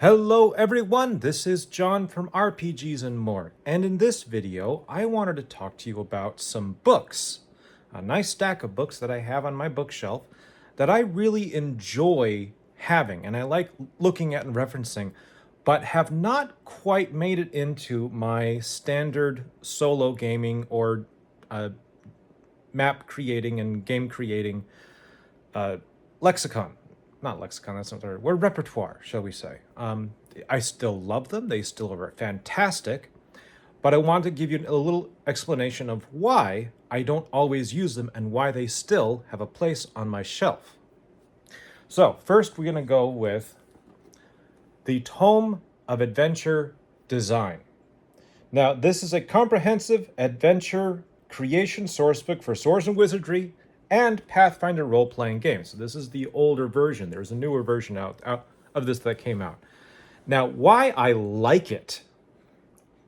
Hello everyone, this is John from RPGs and More, and in this video I wanted to talk to you about some books. A nice stack of books that I have on my bookshelf that I really enjoy having and I like looking at and referencing, but have not quite made it into my standard solo gaming or map creating and game creating lexicon. Not lexicon, that's not the right word. Repertoire, shall we say. I still love them. They still are fantastic. But I want to give you a little explanation of why I don't always use them and why they still have a place on my shelf. So, first we're going to go with the Tome of Adventure Design. Now, this is a comprehensive adventure creation sourcebook for Swords and Wizardry and Pathfinder role-playing games. So this is the older version. There's a newer version out of this that came out. Now, why I like it,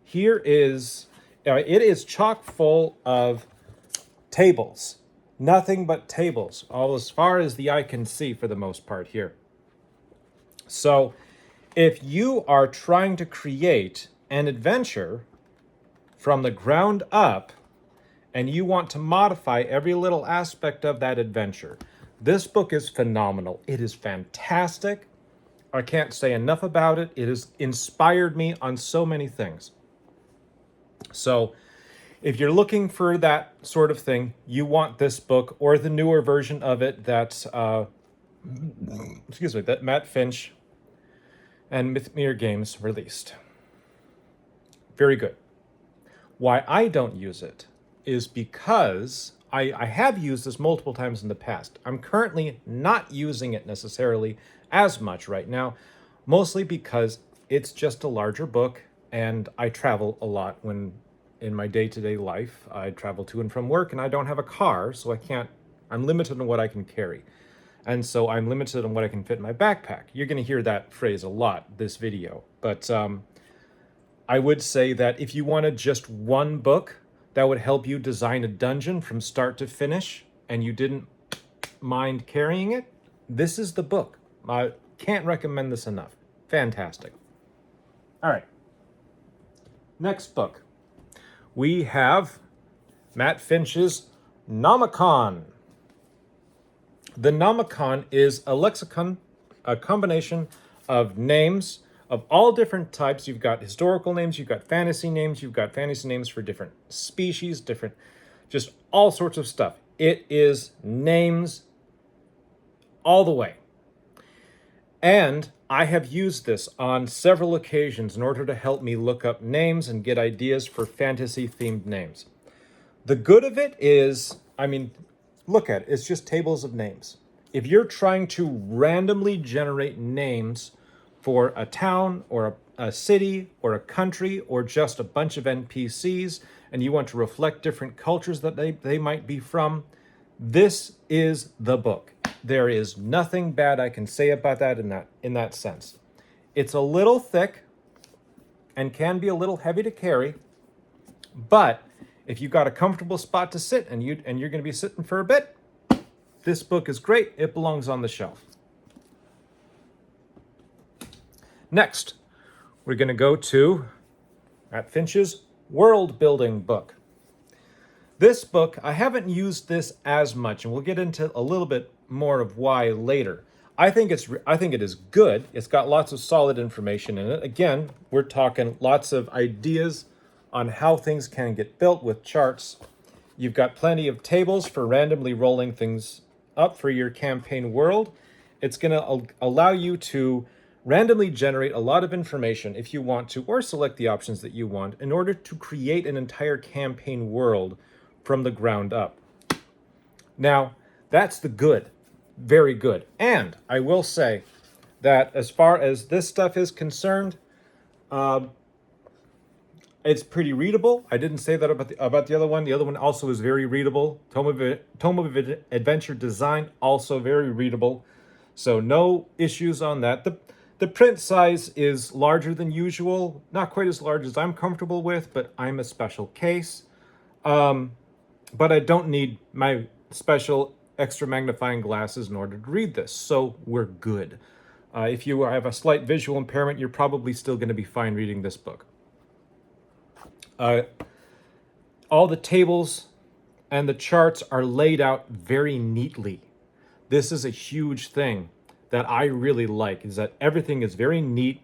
here is, it is chock full of tables. Nothing but tables, all as far as the eye can see for the most part here. So if you are trying to create an adventure from the ground up, and you want to modify every little aspect of that adventure, this book is phenomenal. It is fantastic. I can't say enough about it. It has inspired me on so many things. So if you're looking for that sort of thing, you want this book or the newer version of it that, that Matt Finch and Mythmere Games released. Very good. Why I don't use it is because I have used this multiple times in the past. I'm currently not using it necessarily as much right now, mostly because it's just a larger book and I travel a lot when in my day-to-day life. I travel to and from work and I don't have a car, so I'm limited on what I can carry. And so I'm limited on what I can fit in my backpack. You're going to hear that phrase a lot this video, but I would say that if you wanted just one book that would help you design a dungeon from start to finish, and you didn't mind carrying it, this is the book. I can't recommend this enough. Fantastic. All right. Next book. We have Matt Finch's Nomicon. The Nomicon is a lexicon, a combination of names of all different types. You've got historical names, you've got fantasy names, you've got fantasy names for different species, just all sorts of stuff. It is names all the way. And I have used this on several occasions in order to help me look up names and get ideas for fantasy-themed names. The good of it is, look at it, it's just tables of names. If you're trying to randomly generate names for a town or a city or a country or just a bunch of NPCs, and you want to reflect different cultures that they might be from, this is the book. There is nothing bad I can say about that in that sense. It's a little thick and can be a little heavy to carry, but if you've got a comfortable spot to sit and you're going to be sitting for a bit, this book is great. It belongs on the shelf. Next, we're going to go to Matt Finch's World Building book. This book, I haven't used this as much, and we'll get into a little bit more of why later. I think it is good. It's got lots of solid information in it. Again, we're talking lots of ideas on how things can get built with charts. You've got plenty of tables for randomly rolling things up for your campaign world. It's going to allow you to randomly generate a lot of information if you want to, or select the options that you want in order to create an entire campaign world from the ground up. Now, that's the good, very good. And I will say that as far as this stuff is concerned, it's pretty readable. I didn't say that about the other one. The other one also is very readable. Tome of Adventure Design, also very readable. So no issues on that. The print size is larger than usual. Not quite as large as I'm comfortable with, but I'm a special case. But I don't need my special extra magnifying glasses in order to read this, so we're good. If you have a slight visual impairment, you're probably still going to be fine reading this book. All the tables and the charts are laid out very neatly. This is a huge thing that I really like, is that everything is very neat.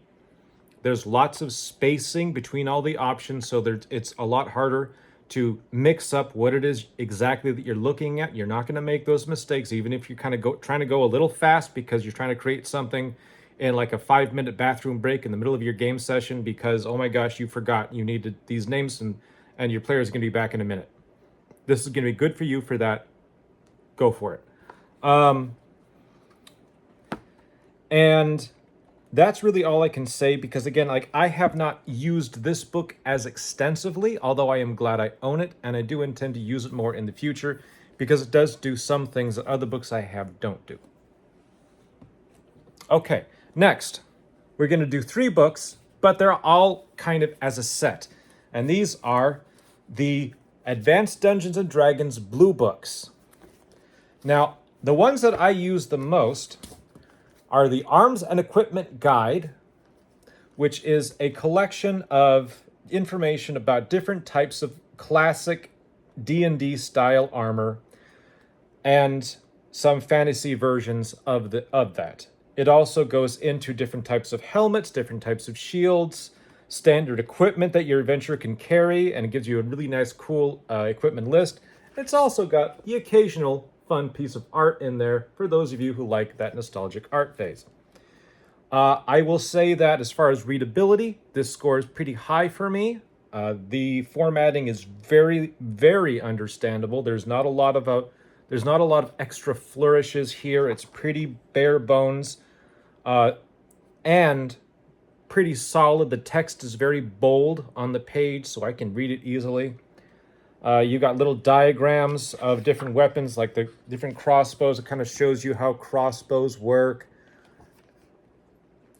There's lots of spacing between all the options, so it's a lot harder to mix up what it is exactly that you're looking at. You're not going to make those mistakes, even if you're kind of trying to go a little fast because you're trying to create something in like a 5-minute bathroom break in the middle of your game session because, oh my gosh, you forgot you needed these names and your player is going to be back in a minute. This is going to be good for you for that. Go for it. And that's really all I can say because, again, like I have not used this book as extensively, although I am glad I own it, and I do intend to use it more in the future because it does do some things that other books I have don't do. Okay, next, we're going to do 3 books, but they're all kind of as a set. And these are the Advanced Dungeons & Dragons Blue Books. Now, the ones that I use the most are the Arms and Equipment Guide, which is a collection of information about different types of classic D&D style armor and some fantasy versions of that. It also goes into different types of helmets, different types of shields, standard equipment that your adventurer can carry, and it gives you a really nice, cool equipment list. It's also got the occasional fun piece of art in there for those of you who like that nostalgic art phase. I will say that as far as readability, this scores pretty high for me. The formatting is very, very understandable. There's not a lot of extra flourishes here. It's pretty bare bones and pretty solid. The text is very bold on the page, so I can read it easily. You got little diagrams of different weapons, like the different crossbows. It kind of shows you how crossbows work.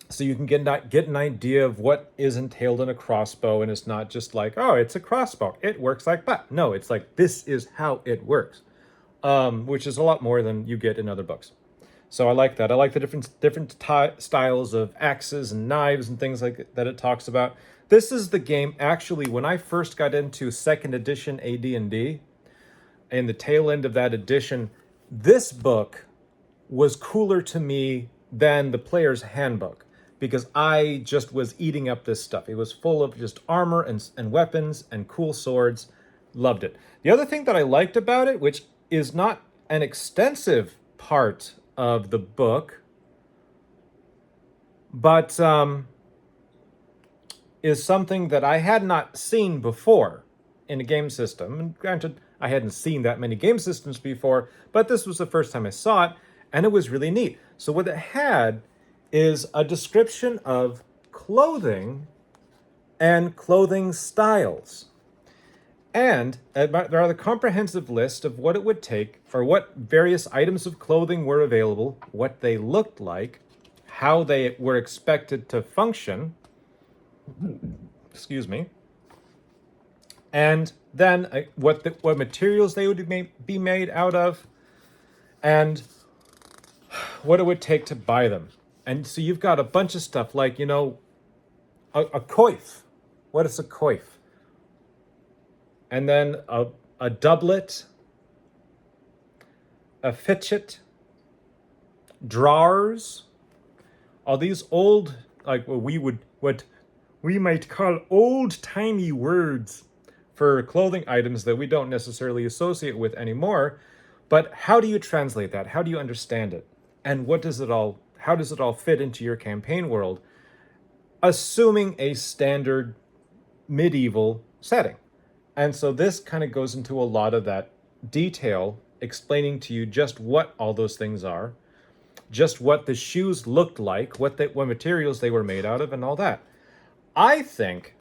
So you can get an idea of what is entailed in a crossbow, and it's not just like, oh, it's a crossbow, it works like that. No, it's like, this is how it works, which is a lot more than you get in other books. So I like that. I like the different styles of axes and knives and things like that it talks about. This is the game, actually, when I first got into 2nd edition AD&D, in the tail end of that edition, this book was cooler to me than the player's handbook because I just was eating up this stuff. It was full of just armor and weapons and cool swords. Loved it. The other thing that I liked about it, which is not an extensive part of the book, but is something that I had not seen before in a game system. And granted, I hadn't seen that many game systems before, but this was the first time I saw it, and it was really neat. So what it had is a description of clothing and clothing styles. And there are the comprehensive list of what it would take for what various items of clothing were available, what they looked like, how they were expected to function, excuse me, and then what materials they would be made out of, and what it would take to buy them. And so you've got a bunch of stuff like, a coif. What is a coif? And then a doublet, a fitchet, drawers, all these old, like what we might call old-timey words for clothing items that we don't necessarily associate with anymore. But how do you translate that? How do you understand it? And how does it all fit into your campaign world, assuming a standard medieval setting? And so this kind of goes into a lot of that detail, explaining to you just what all those things are, just what the shoes looked like, what materials they were made out of, and all that. I think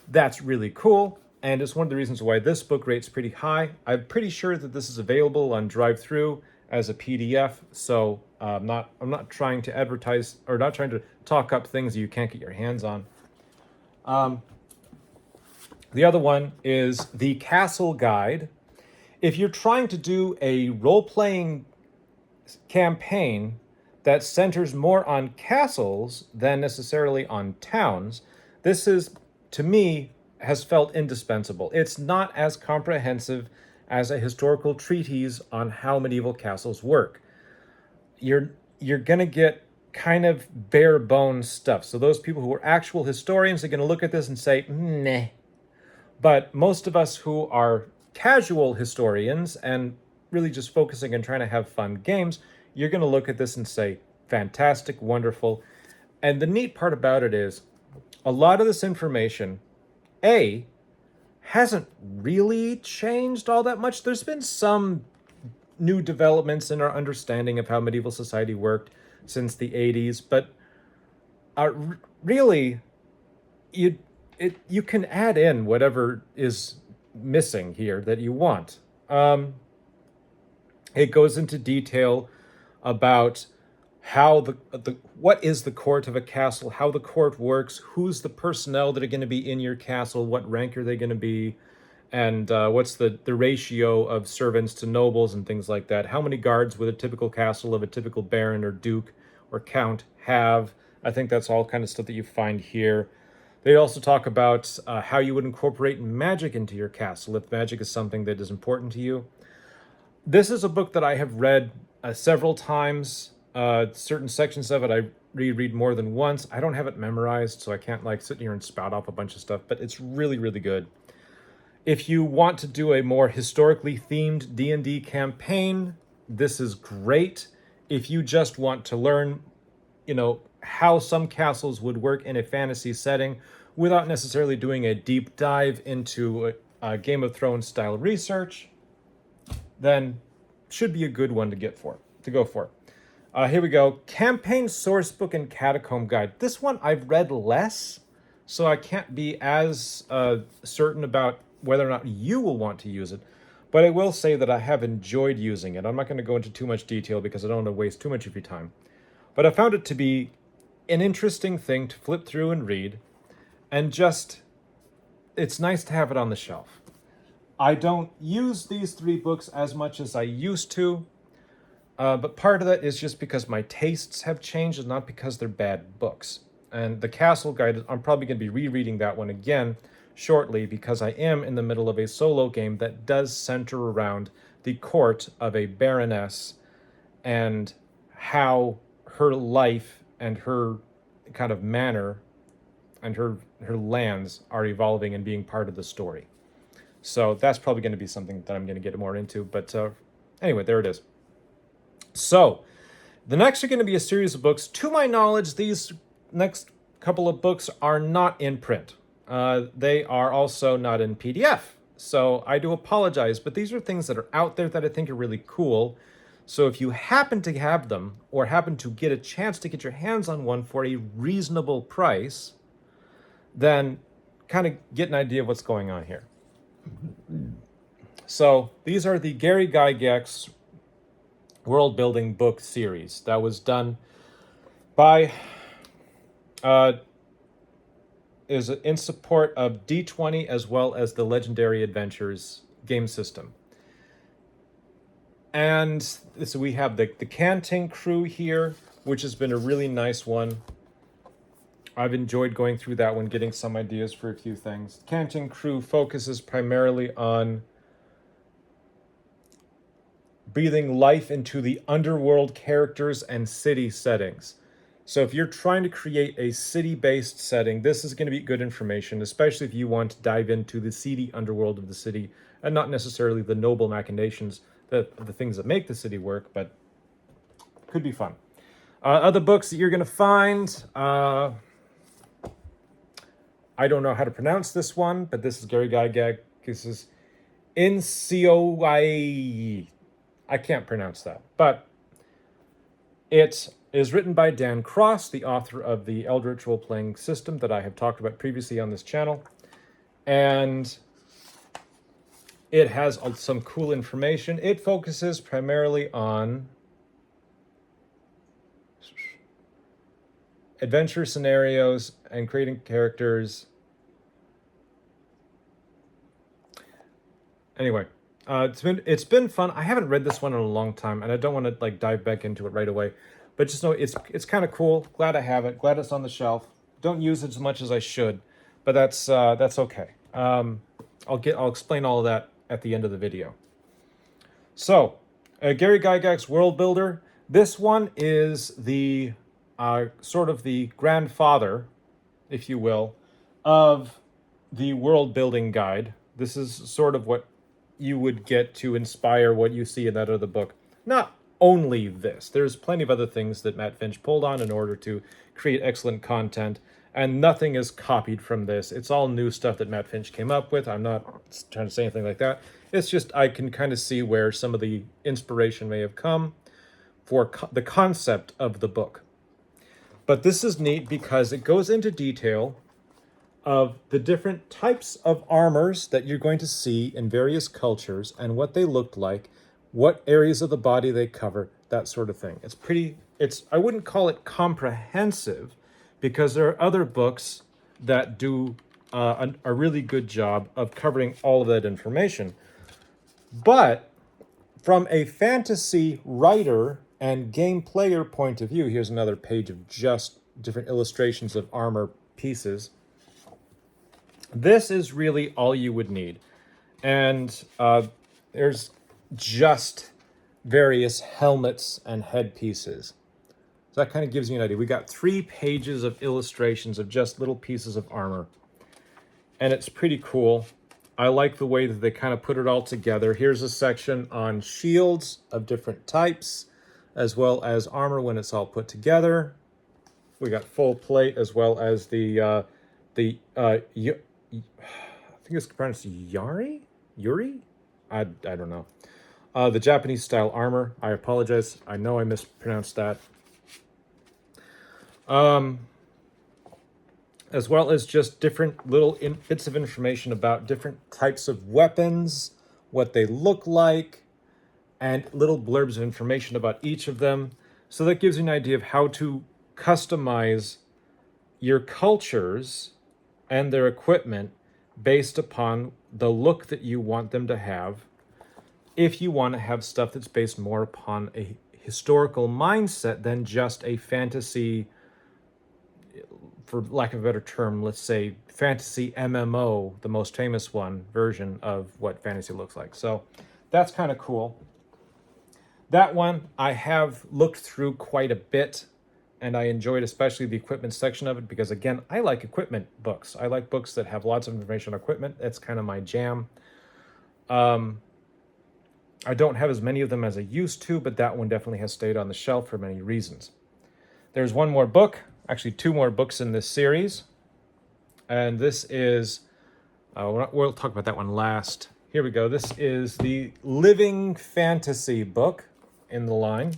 that's really cool, and it's one of the reasons why this book rates pretty high. I'm pretty sure that this is available on DriveThru as a PDF, so I'm not trying to advertise or not trying to talk up things that you can't get your hands on. The other one is the Castle Guide. If you're trying to do a role-playing campaign that centers more on castles than necessarily on towns, this is, to me, has felt indispensable. It's not as comprehensive as a historical treatise on how medieval castles work. You're going to get kind of bare bones stuff. So those people who are actual historians are going to look at this and say, nah. But most of us who are casual historians and really just focusing on trying to have fun games, you're going to look at this and say, fantastic, wonderful. And the neat part about it is a lot of this information, A, hasn't really changed all that much. There's been some new developments in our understanding of how medieval society worked since the 80s, but really, you can add in whatever is missing here that you want. It goes into detail about how what is the court of a castle, how the court works, who's the personnel that are going to be in your castle, what rank are they going to be, and what's the ratio of servants to nobles and things like that. How many guards would a typical castle of a typical baron or duke or count have? I think that's all kind of stuff that you find here. They also talk about how you would incorporate magic into your castle if magic is something that is important to you. This is a book that I have read several times. Certain sections of it I reread more than once. I don't have it memorized, so I can't like sit here and spout off a bunch of stuff, but it's really, really good. If you want to do a more historically themed D&D campaign, this is great. If you just want to learn, how some castles would work in a fantasy setting without necessarily doing a deep dive into a Game of Thrones style research, then should be a good one to go for. Here we go. Campaign Sourcebook and Catacomb Guide. This one I've read less, so I can't be as certain about whether or not you will want to use it. But I will say that I have enjoyed using it. I'm not going to go into too much detail because I don't want to waste too much of your time. But I found it to be an interesting thing to flip through and read. And just, it's nice to have it on the shelf. I don't use these 3 books as much as I used to. But part of that is just because my tastes have changed and not because they're bad books. And the Castle Guide, I'm probably going to be rereading that one again shortly because I am in the middle of a solo game that does center around the court of a baroness and how her life and her kind of manner and her lands are evolving and being part of the story. So that's probably going to be something that I'm going to get more into. But anyway, there it is. So the next are going to be a series of books. To my knowledge, these next couple of books are not in print. They are also not in PDF. So I do apologize, but these are things that are out there that I think are really cool. So if you happen to have them or happen to get a chance to get your hands on one for a reasonable price, then kind of get an idea of what's going on here. So these are the Gary Gygax world building book series that was done by is in support of D20 as well as the Legendary Adventures game system. And so we have the Canting Crew here, which has been a really nice one. I've enjoyed going through that one, getting some ideas for a few things. Canting Crew focuses primarily on breathing life into the underworld characters and city settings. So if you're trying to create a city-based setting, this is going to be good information, especially if you want to dive into the seedy underworld of the city and not necessarily the noble machinations, the things that make the city work, but could be fun. Other books that you're going to find, I don't know how to pronounce this one, but this is Gary Gygax. This is NCOI. I can't pronounce that, but it is written by Dan Cross, the author of the Eldritch role-playing system that I have talked about previously on this channel. And it has some cool information. It focuses primarily on adventure scenarios and creating characters. Anyway, it's been fun. I haven't read this one in a long time, and I don't want to dive back into it right away. But just know it's kind of cool. Glad I have it. Glad it's on the shelf. Don't use it as much as I should, but that's okay. I'll explain all of that at the end of the video. So, Gary Gygax World Builder. This one is the sort of the grandfather, if you will, of the world building guide. This is sort of what you would get to inspire what you see in that other book. Not only this, there's plenty of other things that Matt Finch pulled on in order to create excellent content, and nothing is copied from this. It's all new stuff that Matt Finch came up with. I'm not trying to say anything like that. It's just I can kind of see where some of the inspiration may have come for the concept of the book. But this is neat because it goes into detail of the different types of armors that you're going to see in various cultures and what they looked like, what areas of the body they cover, that sort of thing. I wouldn't call it comprehensive because there are other books that do a really good job of covering all of that information. But from a fantasy writer and game player point of view, here's another page of just different illustrations of armor pieces. This is really all you would need. And there's just various helmets and headpieces. So that kind of gives you an idea. We got 3 pages of illustrations of just little pieces of armor. And it's pretty cool. I like the way that they kind of put it all together. Here's a section on shields of different types, as well as armor when it's all put together. We got full plate, as well as I think it's pronounced Yuri? I don't know. The Japanese style armor. I apologize. I know I mispronounced that. As well as just different little bits of information about different types of weapons, what they look like, and little blurbs of information about each of them. So that gives you an idea of how to customize your cultures and their equipment based upon the look that you want them to have. If you want to have stuff that's based more upon a historical mindset than just a fantasy, for lack of a better term, let's say fantasy MMO, the most famous one, version of what fantasy looks like. So that's kind of cool. That one I have looked through quite a bit, and I enjoyed especially the equipment section of it because, again, I like equipment books. I like books that have lots of information on equipment. That's kind of my jam. I don't have as many of them as I used to, but that one definitely has stayed on the shelf for many reasons. There's one more book, actually 2 more books in this series, and this is, we'll talk about that one last. Here we go. This is the Living Fantasy book in the line.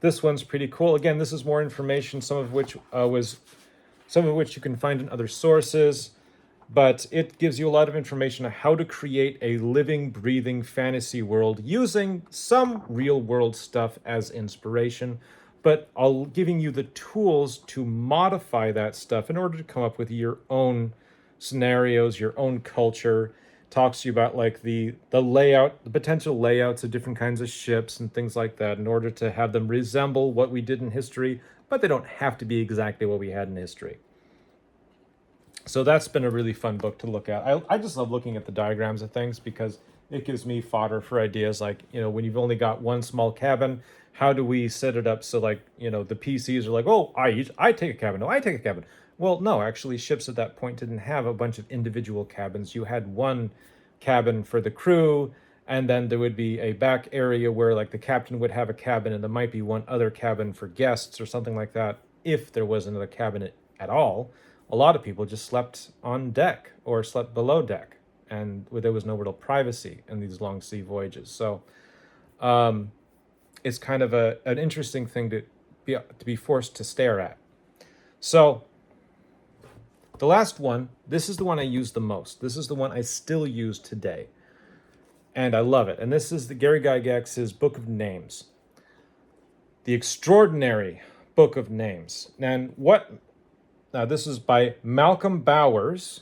This one's pretty cool. Again, this is more information, some of which you can find in other sources, but it gives you a lot of information on how to create a living, breathing fantasy world using some real world stuff as inspiration, but I'll giving you the tools to modify that stuff in order to come up with your own scenarios, your own culture. Talks to you about like the layout, the potential layouts of different kinds of ships and things like that in order to have them resemble what we did in history, but they don't have to be exactly what we had in history. So that's been a really fun book to look at. I just love looking at the diagrams of things because it gives me fodder for ideas like, when you've only got one small cabin, how do we set it up so like, the PCs are like, oh, I take a cabin. No, I take a cabin. Well, no, actually ships at that point didn't have a bunch of individual cabins. You had one cabin for the crew, and then there would be a back area where like the captain would have a cabin and there might be one other cabin for guests or something like that. If there was another cabin at all, a lot of people just slept on deck or slept below deck, and there was no real privacy in these long sea voyages. So it's kind of an interesting thing to be forced to stare at. So the last one, this is the one I use the most. This is the one I still use today. And I love it. And this is the Gary Gygax's Book of Names. The Extraordinary Book of Names. Now this is by Malcolm Bowers.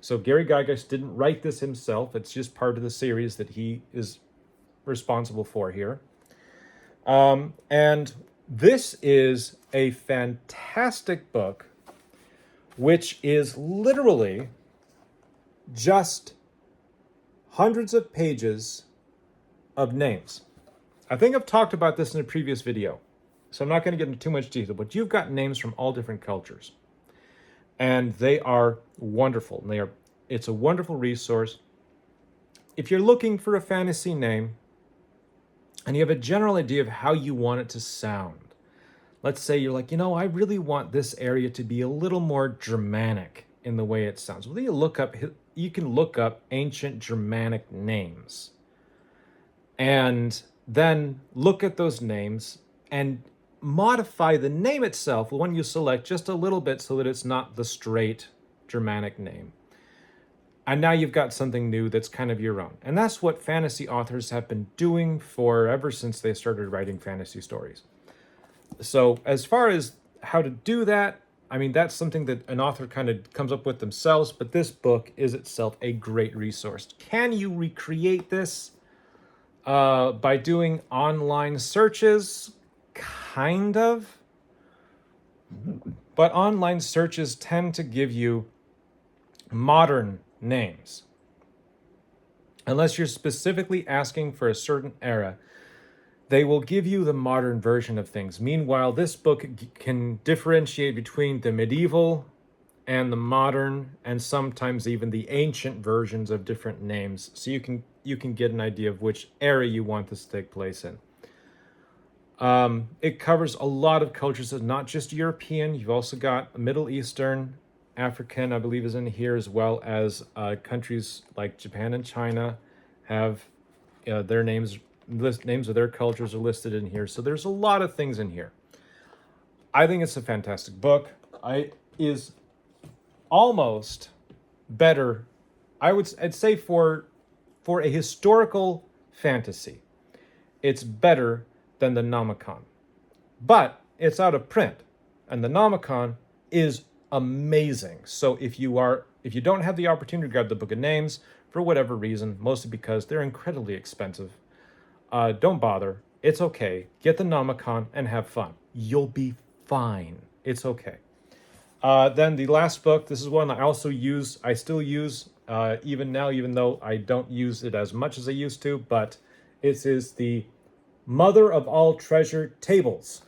So Gary Gygax didn't write this himself. It's just part of the series that he is responsible for here. And This is a fantastic book, which is literally just hundreds of pages of names. I think I've talked about this in a previous video, so I'm not going to get into too much detail, but you've got names from all different cultures. And they are wonderful. It's a wonderful resource. If you're looking for a fantasy name and you have a general idea of how you want it to sound, let's say you're like, I really want this area to be a little more Germanic in the way it sounds. Well, you can look up ancient Germanic names and then look at those names and modify the name itself, the one you select, just a little bit so that it's not the straight Germanic name. And now you've got something new that's kind of your own. And that's what fantasy authors have been doing ever since they started writing fantasy stories. So as far as how to do that, that's something that an author kind of comes up with themselves, but this book is itself a great resource. Can you recreate this by doing online searches? Kind of. But online searches tend to give you modern names. Unless you're specifically asking for a certain era, they will give you the modern version of things. Meanwhile, this book can differentiate between the medieval and the modern, and sometimes even the ancient versions of different names. So you can get an idea of which era you want this to take place in. It covers a lot of cultures, not just European. You've also got Middle Eastern, African, I believe, is in here, as well as countries like Japan and China have their names of their cultures are listed in here. So there's a lot of things in here. I think it's a fantastic book. It is almost better, I'd say for a historical fantasy, it's better than the Nomicon. But it's out of print, and the Nomicon is amazing. So if you don't have the opportunity to grab the Book of Names for whatever reason, mostly because they're incredibly expensive, don't bother. It's okay. Get the Nomicon and have fun. You'll be fine. It's okay. Then the last book, this is one I still use even now, even though I don't use it as much as I used to, but it is the Mother of All Treasure Tables.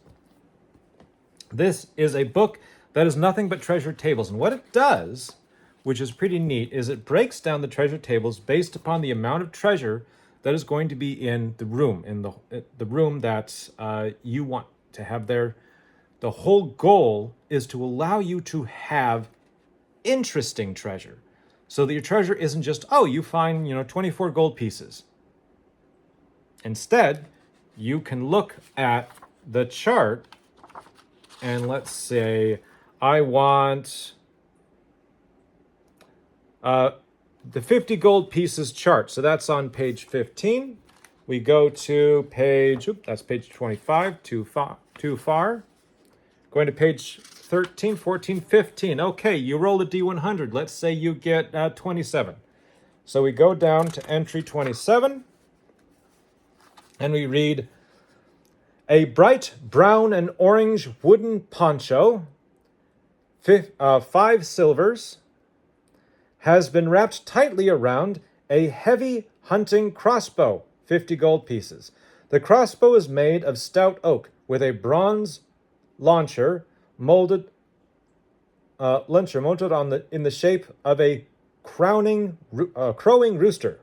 This is a book that is nothing but treasure tables. And what it does, which is pretty neat, is it breaks down the treasure tables based upon the amount of treasure that is going to be in the room, the room that you want to have there. The whole goal is to allow you to have interesting treasure, so that your treasure isn't just, you find 24 gold pieces. Instead, you can look at the chart and let's say I want the 50 gold pieces chart. So that's on page 15. We go to that's page 25, too far. Going to page 13, 14, 15. Okay, you roll a D100. Let's say you get 27. So we go down to entry 27, and we read, a bright brown and orange wooden poncho, 5 silvers, has been wrapped tightly around a heavy hunting crossbow, 50 gold pieces. The crossbow is made of stout oak with a bronze launcher molded in the shape of a crowing rooster.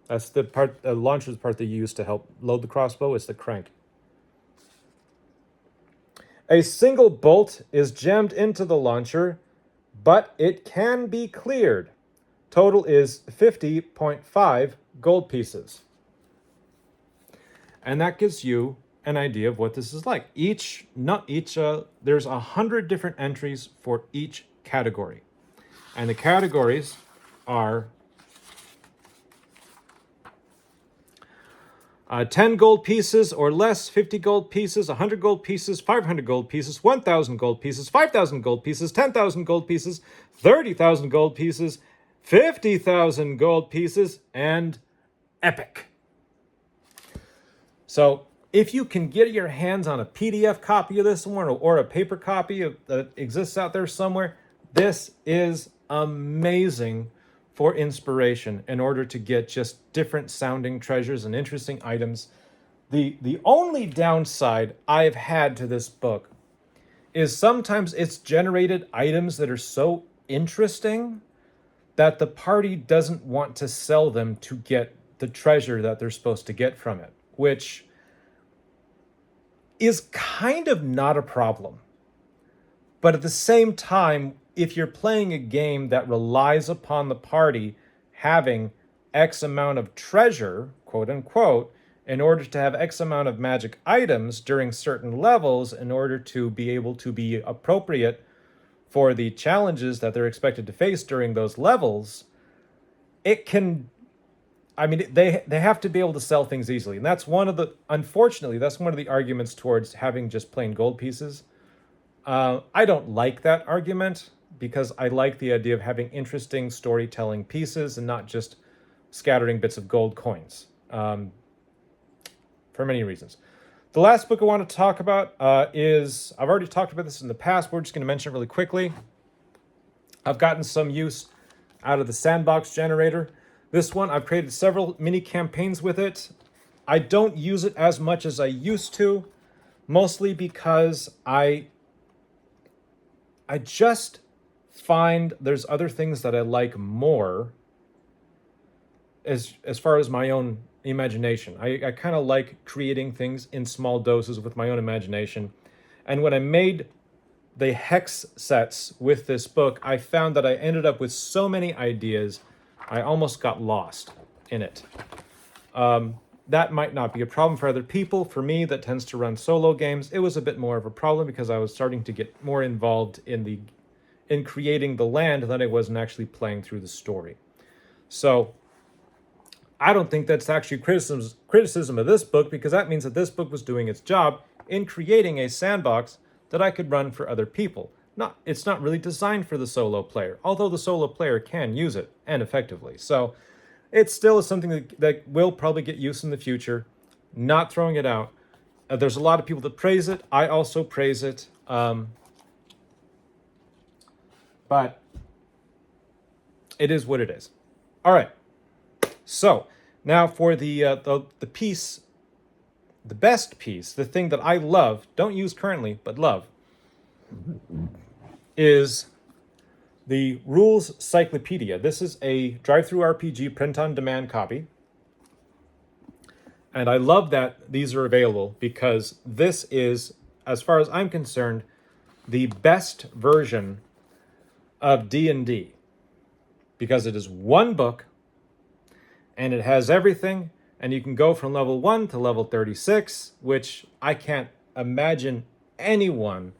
That's the part, the launcher's part they use to help load the crossbow. It's the crank. A single bolt is jammed into the launcher, but it can be cleared. Total is 50.5 gold pieces. And that gives you an idea of what this is like. There's 100 different entries for each category. And the categories are 10 gold pieces or less, 50 gold pieces, 100 gold pieces, 500 gold pieces, 1,000 gold pieces, 5,000 gold pieces, 10,000 gold pieces, 30,000 gold pieces, 50,000 gold pieces, and epic. So if you can get your hands on a PDF copy of this one or a paper copy that exists out there somewhere, this is amazing for inspiration in order to get just different sounding treasures and interesting items. The only downside I've had to this book is sometimes it's generated items that are so interesting that the party doesn't want to sell them to get the treasure that they're supposed to get from it, which is kind of not a problem. But at the same time, if you're playing a game that relies upon the party having X amount of treasure, quote unquote, in order to have X amount of magic items during certain levels, in order to be able to be appropriate for the challenges that they're expected to face during those levels, it can, I mean, they have to be able to sell things easily. And that's unfortunately, that's one of the arguments towards having just plain gold pieces. I don't like that argument because I like the idea of having interesting storytelling pieces and not just scattering bits of gold coins. For many reasons. The last book I want to talk about is, I've already talked about this in the past, but we're just going to mention it really quickly. I've gotten some use out of the sandbox generator. This one, I've created several mini campaigns with it. I don't use it as much as I used to, mostly because I just find there's other things that I like more as far as my own imagination. I kind of like creating things in small doses with my own imagination. And when I made the hex sets with this book, I found that I ended up with so many ideas, I almost got lost in it. That might not be a problem for other people. For me, that tends to run solo games, it was a bit more of a problem because I was starting to get more involved in creating the land than I was in actually playing through the story. So I don't think that's actually criticism of this book, because that means that this book was doing its job in creating a sandbox that I could run for other people. It's not really designed for the solo player, although the solo player can use it, and effectively. So it still is something that will probably get use in the future. Not throwing it out. There's a lot of people that praise it. I also praise it. But it is what it is. All right. So now for the piece, the best piece, the thing that I love, don't use currently, but love, is the Rules Cyclopedia. This is a Drive-Thru RPG print-on-demand copy. And I love that these are available because this is, as far as I'm concerned, the best version of D&D. Because it is one book, and it has everything, and you can go from level 1 to level 36, which I can't imagine anyone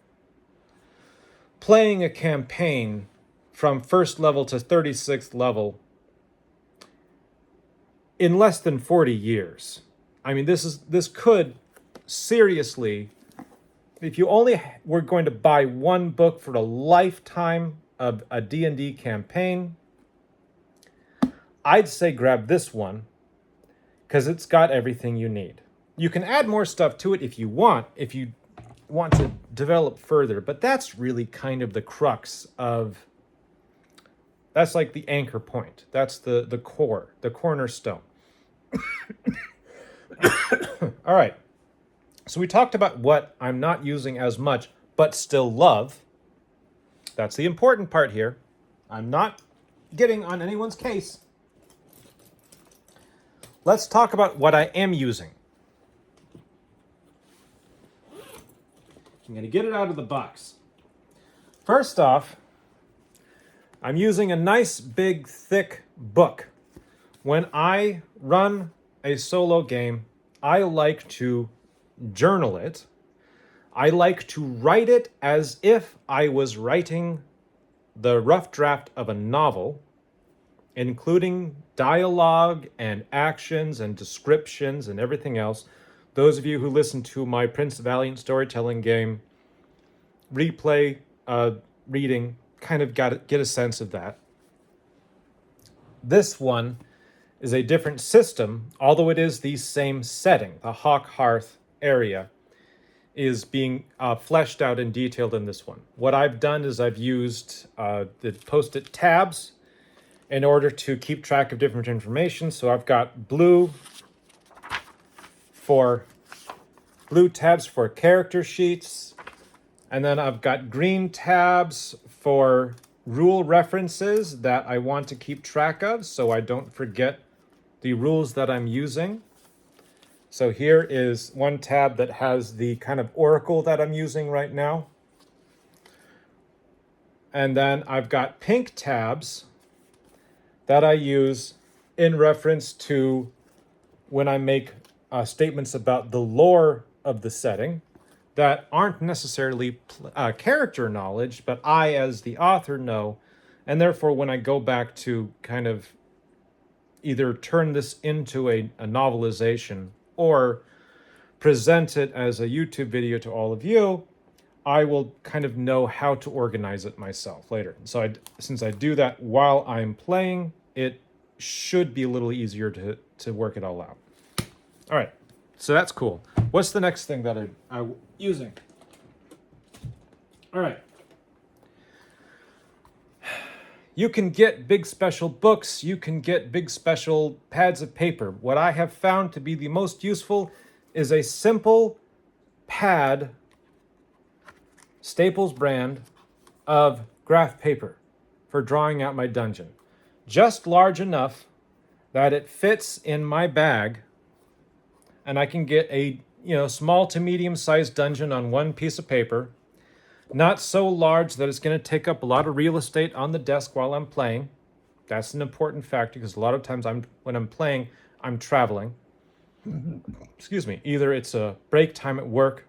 playing a campaign from first level to 36th level in less than 40 years. I mean, this could seriously, if you only were going to buy one book for a lifetime of a D&D campaign, I'd say grab this one because it's got everything you need. You can add more stuff to it if you want to develop further, but that's really kind of the crux of, that's like the anchor point. That's the core, the cornerstone. All right. So we talked about what I'm not using as much, but still love. That's the important part here. I'm not getting on anyone's case. Let's talk about what I am using. I'm going to get it out of the box. First off, I'm using a nice, big, thick book. When I run a solo game, I like to journal it. I like to write it as if I was writing the rough draft of a novel, including dialogue and actions and descriptions and everything else. Those of you who listen to my Prince Valiant storytelling game replay reading kind of get a sense of that. This one is a different system, although it is the same setting, the Hawk Hearth area is being fleshed out and detailed in this one. What I've done is I've used the Post-it tabs in order to keep track of different information. So I've got blue tabs for character sheets, and then I've got green tabs for rule references that I want to keep track of so I don't forget the rules that I'm using. So here is one tab that has the kind of oracle that I'm using right now. And then I've got pink tabs that I use in reference to when I make statements about the lore of the setting that aren't necessarily character knowledge, but I, as the author, know. And therefore, when I go back to kind of either turn this into a novelization or present it as a YouTube video to all of you, I will kind of know how to organize it myself later. So since I do that while I'm playing, it should be a little easier to work it all out. All right, so that's cool. What's the next thing that I'm using? All right. You can get big special books. You can get big special pads of paper. What I have found to be the most useful is a simple pad, Staples brand, of graph paper for drawing out my dungeon. Just large enough that it fits in my bag, and I can get a small to medium-sized dungeon on one piece of paper. Not so large that it's going to take up a lot of real estate on the desk while I'm playing. That's an important factor because a lot of times when I'm playing, I'm traveling. Excuse me. Either it's a break time at work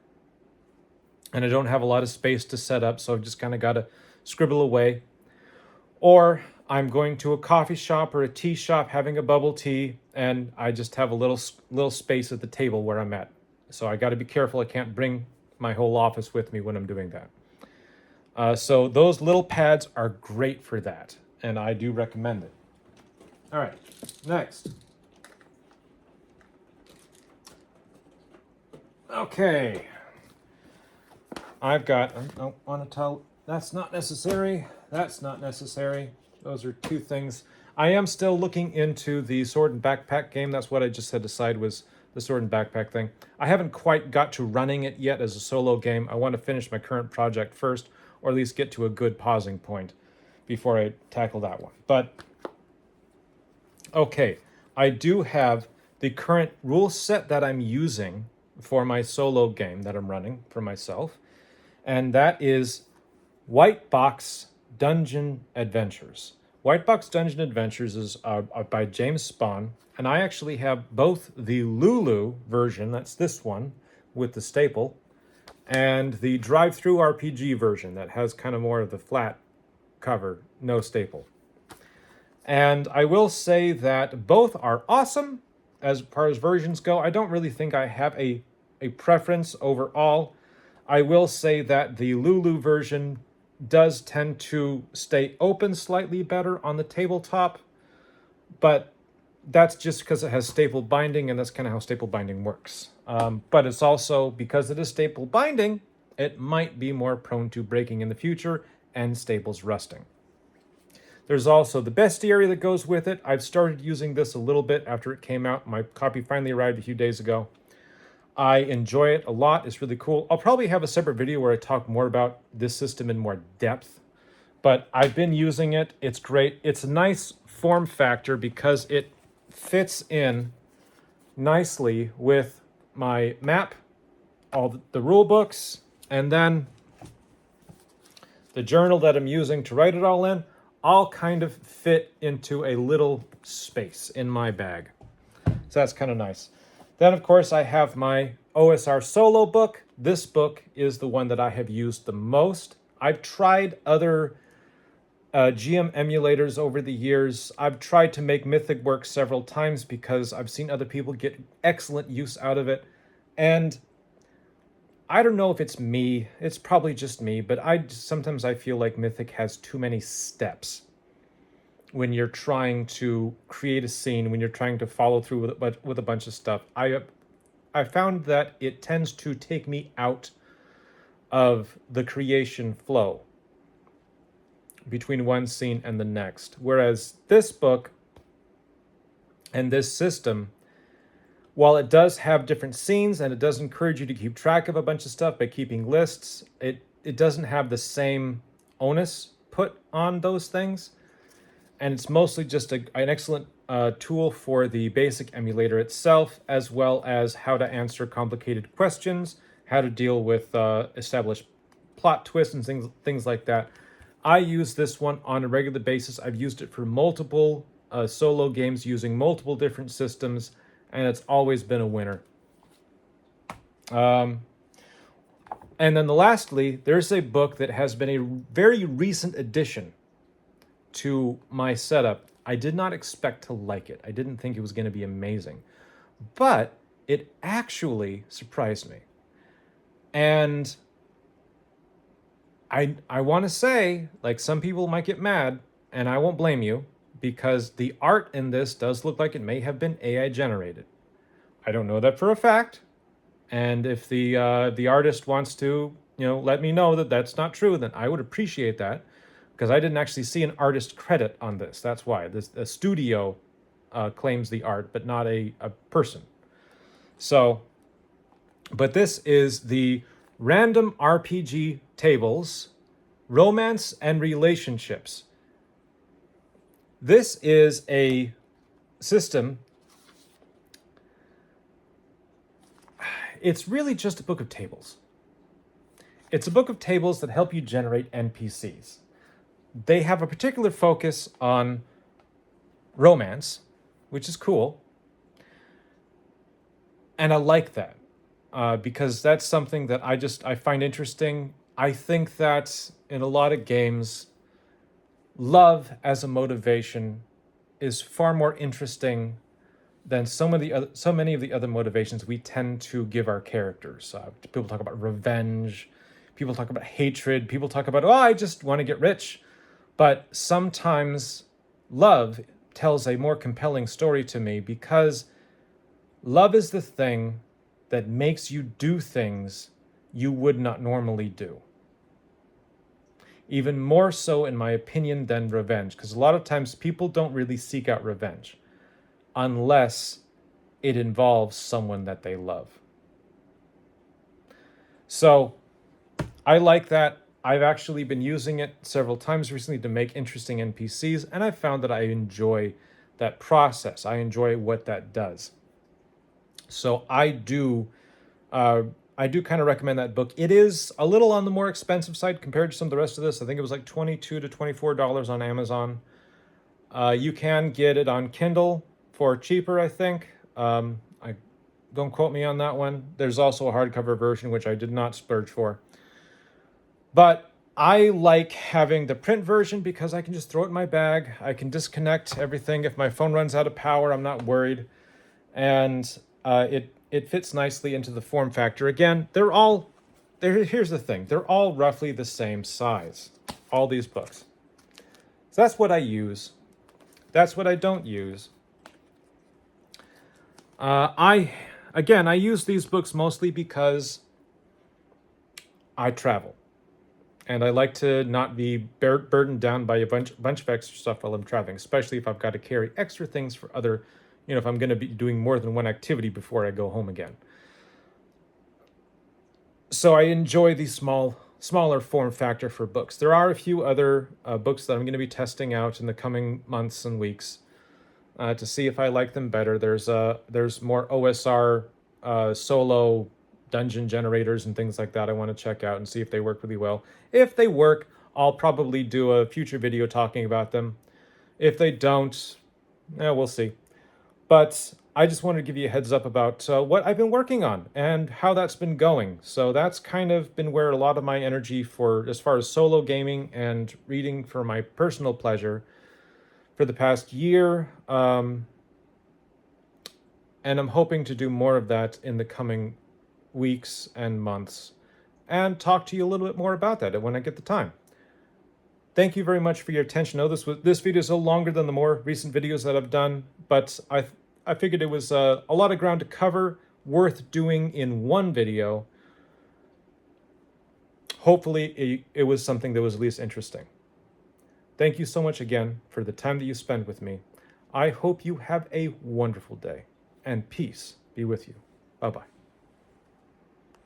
and I don't have a lot of space to set up, so I've just kind of got to scribble away. Or I'm going to a coffee shop or a tea shop having a bubble tea, and I just have a little space at the table where I'm at. So I got to be careful. I can't bring my whole office with me when I'm doing that. So those little pads are great for that, and I do recommend it. All right, next. Okay. I've got, I don't want to tell, that's not necessary. That's not necessary. Those are two things. I am still looking into the sword and backpack game. That's what I just had to decide was the sword and backpack thing. I haven't quite got to running it yet as a solo game. I want to finish my current project first, or at least get to a good pausing point before I tackle that one. But, okay, I do have the current rule set that I'm using for my solo game that I'm running for myself, and that is White Box Dungeon Adventures. White Box Dungeon Adventures is by James Spahn, and I actually have both the Lulu version, that's this one, with the staple, and the Drive-Thru RPG version that has kind of more of the flat cover, no staple. And I will say that both are awesome as far as versions go. I don't really think I have a preference overall. I will say that the Lulu version does tend to stay open slightly better on the tabletop, but that's just because it has staple binding, and that's kind of how staple binding works. But it's also, because it is staple binding, it might be more prone to breaking in the future and staples rusting. There's also the bestiary that goes with it. I've started using this a little bit after it came out. My copy finally arrived a few days ago. I enjoy it a lot. It's really cool. I'll probably have a separate video where I talk more about this system in more depth, but I've been using it. It's great. It's a nice form factor because it fits in nicely with my map, all the rule books, and then the journal that I'm using to write it all in, all kind of fit into a little space in my bag. So that's kind of nice. Then, of course, I have my OSR solo book. This book is the one that I have used the most. I've tried other GM emulators over the years. I've tried to make Mythic work several times because I've seen other people get excellent use out of it. And I don't know if it's me. It's probably just me, but sometimes I feel like Mythic has too many steps when you're trying to create a scene, when you're trying to follow through with a bunch of stuff. I I found that it tends to take me out of the creation flow between one scene and the next. Whereas this book and this system, while it does have different scenes and it does encourage you to keep track of a bunch of stuff by keeping lists, it doesn't have the same onus put on those things. And it's mostly just an excellent tool for the basic emulator itself, as well as how to answer complicated questions, how to deal with established plot twists and things like that. I use this one on a regular basis. I've used it for multiple solo games using multiple different systems, and it's always been a winner. And then lastly, there's a book that has been a very recent addition to my setup. I did not expect to like it. I didn't think it was going to be amazing, but it actually surprised me. And I want to say, like, some people might get mad, and I won't blame you, because the art in this does look like it may have been AI generated. I don't know that for a fact, and if the artist wants to, let me know that that's not true, then I would appreciate that, because I didn't actually see an artist credit on this. That's why a studio claims the art, but not a person. So, but this is the Random RPG Tables, Romance and Relationships. This is a system. It's really just a book of tables. It's a book of tables that help you generate NPCs. They have a particular focus on romance, which is cool. And I like that because that's something that I find interesting. I think that in a lot of games, love as a motivation is far more interesting than so many of the other motivations we tend to give our characters. People talk about revenge, people talk about hatred, people talk about, I just want to get rich. But sometimes love tells a more compelling story to me, because love is the thing that makes you do things you would not normally do. Even more so, in my opinion, than revenge, because a lot of times people don't really seek out revenge unless it involves someone that they love. So I like that. I've actually been using it several times recently to make interesting NPCs, and I've found that I enjoy that process. I enjoy what that does. So I do kind of recommend that book. It is a little on the more expensive side compared to some of the rest of this. I think it was like $22 to $24 on Amazon. You can get it on Kindle for cheaper, I think. Don't quote me on that one. There's also a hardcover version, which I did not splurge for. But I like having the print version because I can just throw it in my bag. I can disconnect everything. If my phone runs out of power, I'm not worried. And it fits nicely into the form factor. Again, here's the thing. They're all roughly the same size, all these books. So that's what I use. That's what I don't use. I use these books mostly because I travel. And I like to not be burdened down by a bunch of extra stuff while I'm traveling, especially if I've got to carry extra things for other, if I'm going to be doing more than one activity before I go home again. So I enjoy the smaller form factor for books. There are a few other books that I'm going to be testing out in the coming months and weeks to see if I like them better. There's more OSR solo dungeon generators and things like that I want to check out and see if they work really well. If they work, I'll probably do a future video talking about them. If they don't, we'll see. But I just wanted to give you a heads up about what I've been working on and how that's been going. So that's kind of been where a lot of my energy as far as solo gaming and reading for my personal pleasure for the past year. And I'm hoping to do more of that in the coming weeks and months and talk to you a little bit more about that when I get the time. Thank you very much for your attention. I know this video is a little longer than the more recent videos that I've done, but I figured it was a lot of ground to cover worth doing in one video, hopefully it was something that was at least interesting. Thank you so much again for the time that you spend with me. I hope you have a wonderful day, and peace be with you. Bye-bye.